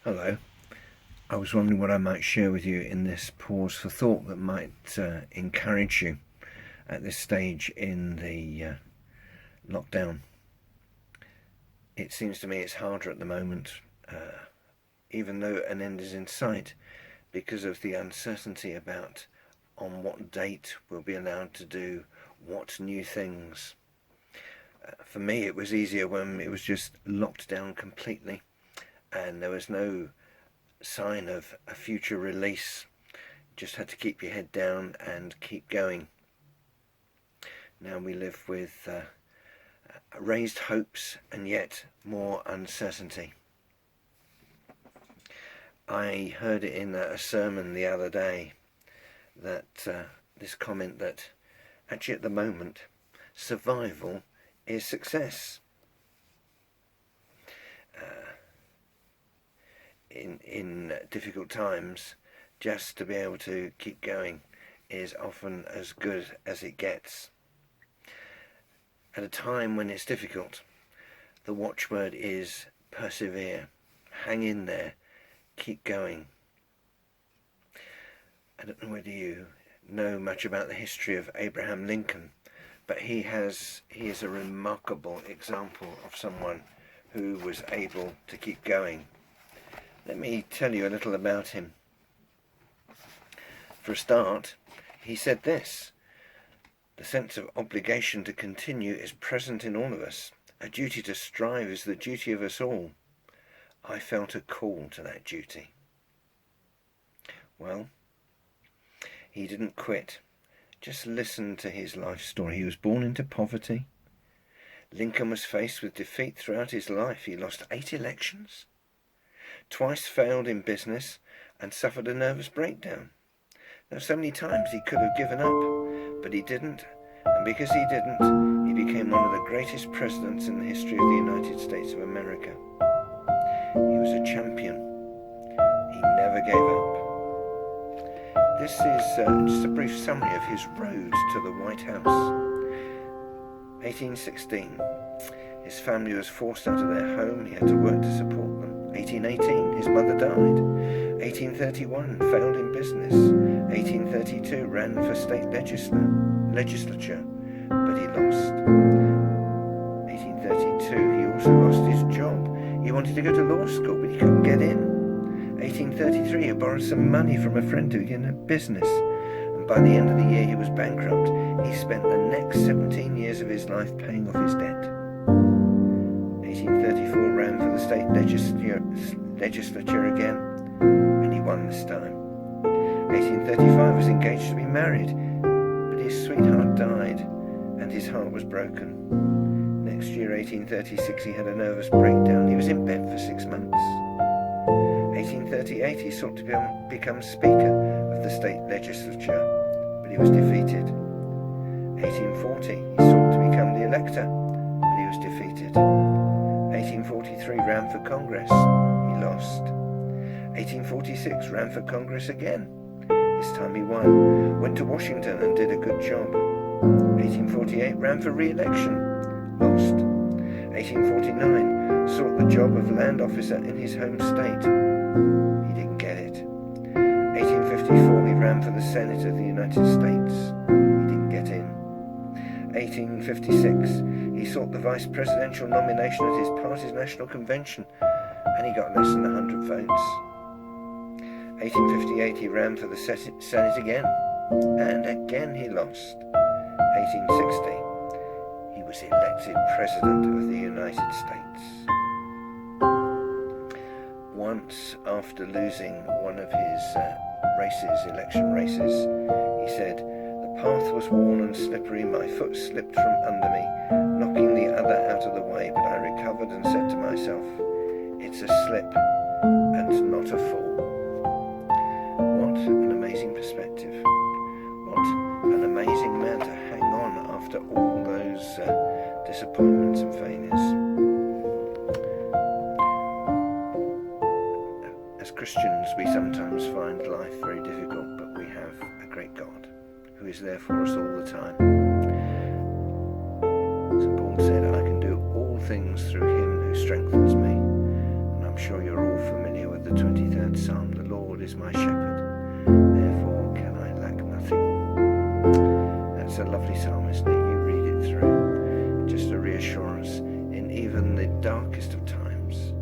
Hello. I was wondering what I might share with you in this pause for thought that might encourage you at this stage in the lockdown. It seems to me it's harder at the moment, even though an end is in sight, because of the uncertainty about on what date we'll be allowed to do what new things. For me, it was easier when it was just locked down completely and there was no sign of a future release. Just had to keep your head down and keep going. Now we live with raised hopes and yet more uncertainty. I heard it in a sermon the other day that this comment that actually at the moment survival is success. In difficult times, just to be able to keep going is often as good as it gets. At a time when it's difficult, the watchword is persevere, hang in there, keep going. I don't know whether you know much about the history of Abraham Lincoln, but he is a remarkable example of someone who was able to keep going. Let me tell you a little about him. For a start, he said this: the sense of obligation to continue is present in all of us. A duty to strive is the duty of us all. I felt a call to that duty. Well, he didn't quit. Just listen to his life story. He was born into poverty. Lincoln was faced with defeat throughout his life. He lost 8 elections, twice failed in business, and suffered a nervous breakdown. There were so many times he could have given up, but he didn't, and because he didn't, he became one of the greatest presidents in the history of the United States of America. He was a champion. He never gave up. This is just a brief summary of his road to the White House. 1816, his family was forced out of their home. He had to work to support them. 1818, his mother died. 1831, failed in business. 1832, ran for state legislature, but he lost. 1832, he also lost his job. He wanted to go to law school, but he couldn't get in. 1833, he borrowed some money from a friend to begin a business, and by the end of the year he was bankrupt. He spent the next 17 years of his life paying off his debt. 1834, ran for the state legislature again, and he won this time. 1835, was engaged to be married, but his sweetheart died, and his heart was broken. Next year, 1836, he had a nervous breakdown. He was in bed for 6 months. 1838, he sought to become Speaker of the state legislature, but he was defeated. 1840, he sought to become the elector, but he was defeated. 1843, ran for Congress. He lost. 1846, ran for Congress again. This time he won. Went to Washington and did a good job. 1848, ran for re-election. Lost. 1849, sought the job of land officer in his home state. He didn't get it. 1854, he ran for the Senate of the United States. He didn't get in. 1856, he sought the vice presidential nomination at his party's national convention, and he got less than 100 votes. 1858, he ran for the Senate again, and again he lost. 1860, he was elected President of the United States. Once, after losing one of his election races, he said, "The path was worn and slippery, my foot slipped from under me, knocking the other out of the way, but I recovered and said to myself, it's a slip and not a fall." What an amazing perspective. What an amazing man to hang on after all those disappointments and failures. As Christians, we sometimes find life very difficult, but we have a great God who is there for us all the time. St. Paul said, "I can do all things through him who strengthens me." And I'm I'm sure you're all familiar with the 23rd Psalm. The Lord is my shepherd, therefore can I lack nothing. That's a lovely psalm, isn't it? You read it through, just a reassurance in even the darkest of times.